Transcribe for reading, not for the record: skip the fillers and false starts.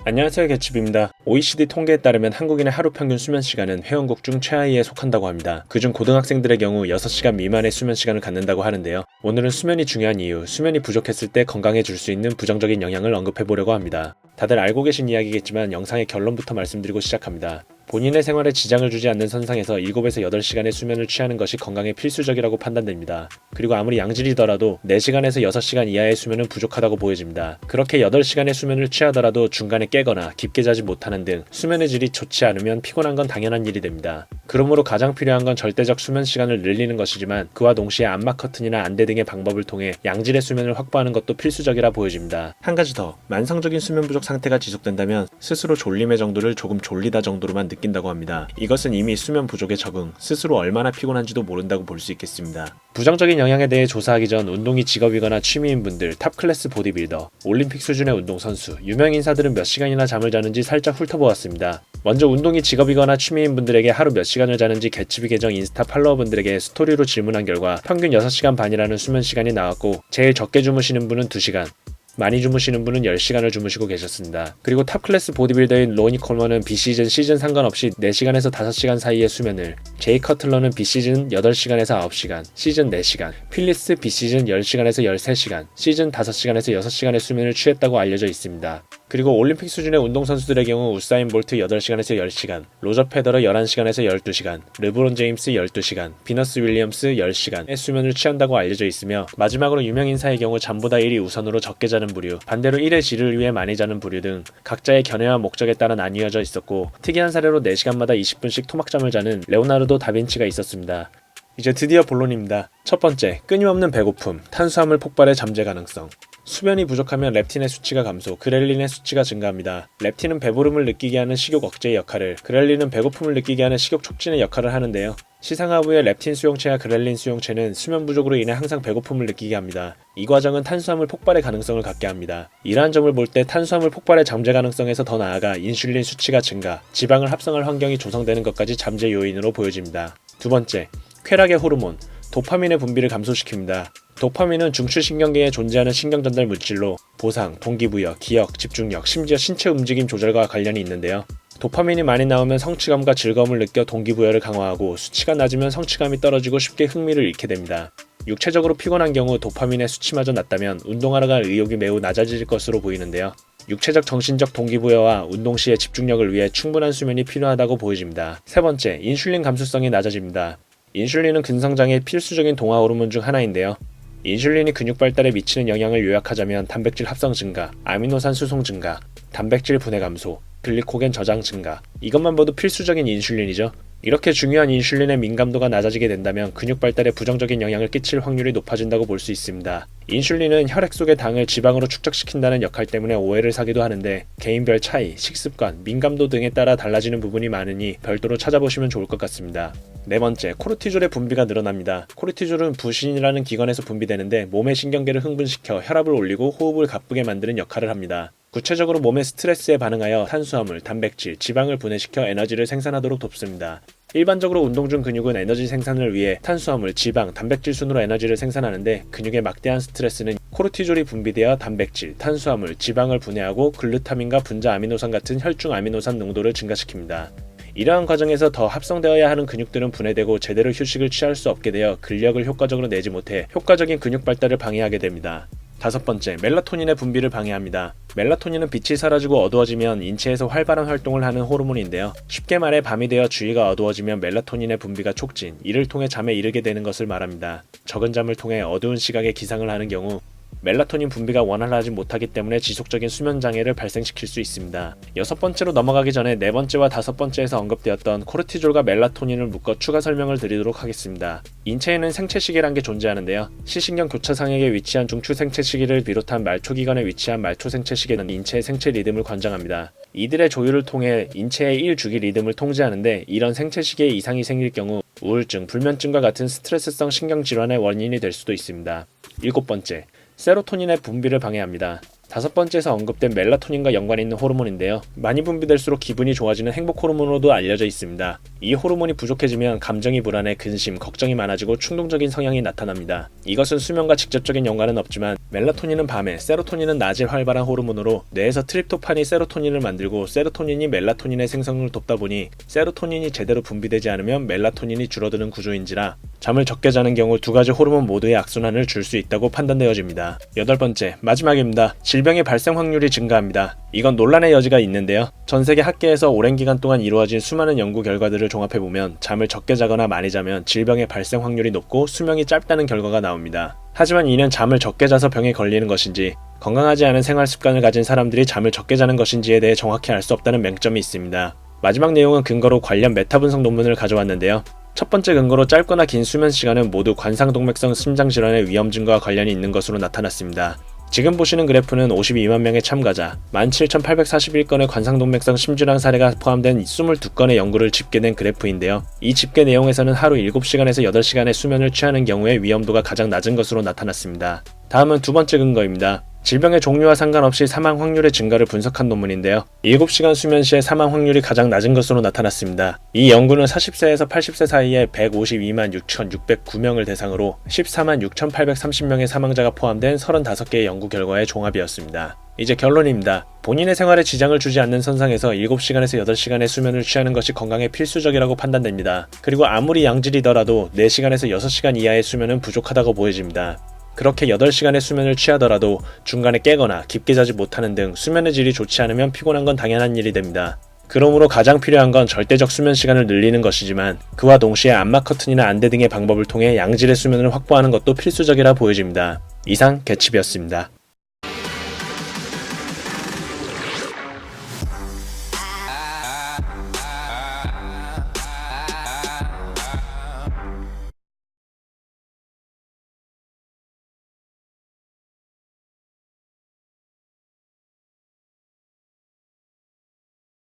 안녕하세요, 개츠비입니다. OECD 통계에 따르면 한국인의 하루 평균 수면 시간은 회원국 중 최하위에 속한다고 합니다. 그중 고등학생들의 경우 6시간 미만의 수면 시간을 갖는다고 하는데요. 오늘은 수면이 중요한 이유, 수면이 부족했을 때 건강해질 수 있는 부정적인 영향을 언급해보려고 합니다. 다들 알고 계신 이야기겠지만 영상의 결론부터 말씀드리고 시작합니다. 본인의 생활에 지장을 주지 않는 선상에서 7에서 8시간의 수면을 취하는 것이 건강에 필수적이라고 판단됩니다. 그리고 아무리 양질이더라도 4시간에서 6시간 이하의 수면은 부족하다고 보여집니다. 그렇게 8시간의 수면을 취하더라도 중간에 깨거나 깊게 자지 못하는 등 수면의 질이 좋지 않으면 피곤한 건 당연한 일이 됩니다. 그러므로 가장 필요한 건 절대적 수면 시간을 늘리는 것이지만 그와 동시에 암막 커튼이나 안대 등의 방법을 통해 양질의 수면을 확보하는 것도 필수적이라 보여집니다. 한 가지 더, 만성적인 수면 부족 상태가 지속된다면 스스로 졸림의 정도를 조금 졸리다 정도로만 느낀다고 합니다. 이것은 이미 수면 부족에 적응, 스스로 얼마나 피곤한지도 모른다고 볼 수 있겠습니다. 부정적인 영향에 대해 조사하기 전 운동이 직업이거나 취미인 분들, 탑클래스 보디빌더, 올림픽 수준의 운동선수, 유명 인사들은 몇 시간이나 잠을 자는지 살짝 훑어보았습니다. 먼저 운동이 직업이거나 취미인 분들에게 하루 몇 시간을 자는지 개츠비 계정 인스타 팔로워분들에게 스토리로 질문한 결과 평균 6시간 반이라는 수면 시간이 나왔고 제일 적게 주무시는 분은 2시간, 많이 주무시는 분은 10시간을 주무시고 계셨습니다. 그리고 탑클래스 보디빌더인 로니 콜먼은 비시즌, 시즌 상관없이 4시간에서 5시간 사이의 수면을, 제이 커틀러는 비시즌 8시간에서 9시간, 시즌 4시간, 필리스 비시즌 10시간에서 13시간, 시즌 5시간에서 6시간의 수면을 취했다고 알려져 있습니다. 그리고 올림픽 수준의 운동선수들의 경우 우사인 볼트 8시간에서 10시간, 로저 페더러 11시간에서 12시간, 르브론 제임스 12시간, 비너스 윌리엄스 10시간의 수면을 취한다고 알려져 있으며 마지막으로 유명인사의 경우 잠보다 일이 우선으로 적게 자는 부류, 반대로 일의 질을 위해 많이 자는 부류 등 각자의 견해와 목적에 따라 나뉘어져 있었고 특이한 사례로 4시간마다 20분씩 토막잠을 자는 레오나르도 다빈치가 있었습니다. 이제 드디어 본론입니다. 첫 번째, 끊임없는 배고픔, 탄수화물 폭발의 잠재 가능성. 수면이 부족하면 렙틴의 수치가 감소, 그렐린의 수치가 증가합니다. 렙틴은 배부름을 느끼게 하는 식욕 억제의 역할을, 그렐린은 배고픔을 느끼게 하는 식욕 촉진의 역할을 하는데요. 시상하부의 렙틴 수용체와 그렐린 수용체는 수면 부족으로 인해 항상 배고픔을 느끼게 합니다. 이 과정은 탄수화물 폭발의 가능성을 갖게 합니다. 이러한 점을 볼 때 탄수화물 폭발의 잠재 가능성에서 더 나아가 인슐린 수치가 증가, 지방을 합성할 환경이 조성되는 것까지 잠재 요인으로 보여집니다. 두 번째, 쾌락의 호르몬, 도파민의 분비를 감소시킵니다. 도파민은 중추신경계에 존재하는 신경전달 물질로 보상, 동기부여, 기억, 집중력, 심지어 신체 움직임 조절과 관련이 있는데요. 도파민이 많이 나오면 성취감과 즐거움을 느껴 동기부여를 강화하고 수치가 낮으면 성취감이 떨어지고 쉽게 흥미를 잃게 됩니다. 육체적으로 피곤한 경우 도파민의 수치마저 낮다면 운동하러 갈 의욕이 매우 낮아질 것으로 보이는데요. 육체적 정신적 동기부여와 운동 시의 집중력을 위해 충분한 수면이 필요하다고 보여집니다. 세 번째, 인슐린 감수성이 낮아집니다. 인슐린은 근성장의 필수적인 동화 호르몬 중 하나인데요. 인슐린이 근육 발달에 미치는 영향을 요약하자면 단백질 합성 증가, 아미노산 수송 증가, 단백질 분해 감소, 글리코겐 저장 증가, 이것만 봐도 필수적인 인슐린이죠. 이렇게 중요한 인슐린의 민감도가 낮아지게 된다면 근육 발달에 부정적인 영향을 끼칠 확률이 높아진다고 볼 수 있습니다. 인슐린은 혈액 속의 당을 지방으로 축적시킨다는 역할 때문에 오해를 사기도 하는데 개인별 차이, 식습관, 민감도 등에 따라 달라지는 부분이 많으니 별도로 찾아보시면 좋을 것 같습니다. 네 번째, 코르티졸의 분비가 늘어납니다. 코르티졸은 부신이라는 기관에서 분비되는데 몸의 신경계를 흥분시켜 혈압을 올리고 호흡을 가쁘게 만드는 역할을 합니다. 구체적으로 몸의 스트레스에 반응하여 탄수화물, 단백질, 지방을 분해시켜 에너지를 생산하도록 돕습니다. 일반적으로 운동 중 근육은 에너지 생산을 위해 탄수화물, 지방, 단백질 순으로 에너지를 생산하는데 근육의 막대한 스트레스는 코르티졸이 분비되어 단백질, 탄수화물, 지방을 분해하고 글루타민과 분자 아미노산 같은 혈중 아미노산 농도를 증가시킵니다. 이러한 과정에서 더 합성되어야 하는 근육들은 분해되고 제대로 휴식을 취할 수 없게 되어 근력을 효과적으로 내지 못해 효과적인 근육 발달을 방해하게 됩니다. 다섯 번째, 멜라토닌의 분비를 방해합니다. 멜라토닌은 빛이 사라지고 어두워지면 인체에서 활발한 활동을 하는 호르몬인데요. 쉽게 말해 밤이 되어 주위가 어두워지면 멜라토닌의 분비가 촉진, 이를 통해 잠에 이르게 되는 것을 말합니다. 적은 잠을 통해 어두운 시각에 기상을 하는 경우 멜라토닌 분비가 원활하지 못하기 때문에 지속적인 수면 장애를 발생시킬 수 있습니다. 여섯 번째로 넘어가기 전에 네 번째와 다섯 번째에서 언급되었던 코르티졸과 멜라토닌을 묶어 추가 설명을 드리도록 하겠습니다. 인체에는 생체시계란 게 존재하는데요. 시신경 교차상액에 위치한 중추 생체시계를 비롯한 말초기관에 위치한 말초 생체시계는 인체의 생체 리듬을 관장합니다. 이들의 조율을 통해 인체의 일주기 리듬을 통제하는데 이런 생체시계에 이상이 생길 경우 우울증, 불면증과 같은 스트레스성 신경질환의 원인이 될 수도 있습니다. 일곱 번째, 세로토닌의 분비를 방해합니다. 5번째에서 언급된 멜라토닌과 연관이 있는 호르몬인데요. 많이 분비될수록 기분이 좋아지는 행복 호르몬으로도 알려져 있습니다. 이 호르몬이 부족해지면 감정이 불안해 근심, 걱정이 많아지고 충동적인 성향이 나타납니다. 이것은 수면과 직접적인 연관은 없지만 멜라토닌은 밤에, 세로토닌은 낮에 활발한 호르몬으로 뇌에서 트립토판이 세로토닌을 만들고 세로토닌이 멜라토닌의 생성을 돕다 보니 세로토닌이 제대로 분비되지 않으면 멜라토닌이 줄어드는 구조인지라 잠을 적게 자는 경우 두 가지 호르몬 모두의 악순환을 줄 수 있다고 판단되어집니다. 8번째, 마지막입니다. 질병의 발생 확률이 증가합니다. 이건 논란의 여지가 있는데요. 전 세계 학계에서 오랜 기간 동안 이루어진 수많은 연구 결과들을 종합해보면 잠을 적게 자거나 많이 자면 질병의 발생 확률이 높고 수명이 짧다는 결과가 나옵니다. 하지만 이는 잠을 적게 자서 병에 걸리는 것인지 건강하지 않은 생활 습관을 가진 사람들이 잠을 적게 자는 것인지에 대해 정확히 알 수 없다는 맹점이 있습니다. 마지막 내용은 근거로 관련 메타 분석 논문을 가져왔는데요. 첫 번째 근거로 짧거나 긴 수면 시간은 모두 관상동맥성 심장질환의 위험 증가와 관련이 있는 것으로 나타났습니다. 지금 보시는 그래프는 52만 명의 참가자, 17,841건의 관상동맥성 심질환 사례가 포함된 22건의 연구를 집계된 그래프인데요. 이 집계 내용에서는 하루 7시간에서 8시간의 수면을 취하는 경우에 위험도가 가장 낮은 것으로 나타났습니다. 다음은 두 번째 근거입니다. 질병의 종류와 상관없이 사망 확률의 증가를 분석한 논문인데요. 7시간 수면 시에 사망 확률이 가장 낮은 것으로 나타났습니다. 이 연구는 40세에서 80세 사이에 152만 6,609명을 대상으로 14만 6,830명의 사망자가 포함된 35개의 연구 결과의 종합이었습니다. 이제 결론입니다. 본인의 생활에 지장을 주지 않는 선상에서 7시간에서 8시간의 수면을 취하는 것이 건강에 필수적이라고 판단됩니다. 그리고 아무리 양질이더라도 4시간에서 6시간 이하의 수면은 부족하다고 보여집니다. 그렇게 8시간의 수면을 취하더라도 중간에 깨거나 깊게 자지 못하는 등 수면의 질이 좋지 않으면 피곤한 건 당연한 일이 됩니다. 그러므로 가장 필요한 건 절대적 수면 시간을 늘리는 것이지만 그와 동시에 암막 커튼이나 안대 등의 방법을 통해 양질의 수면을 확보하는 것도 필수적이라 보여집니다. 이상 개츠비였습니다.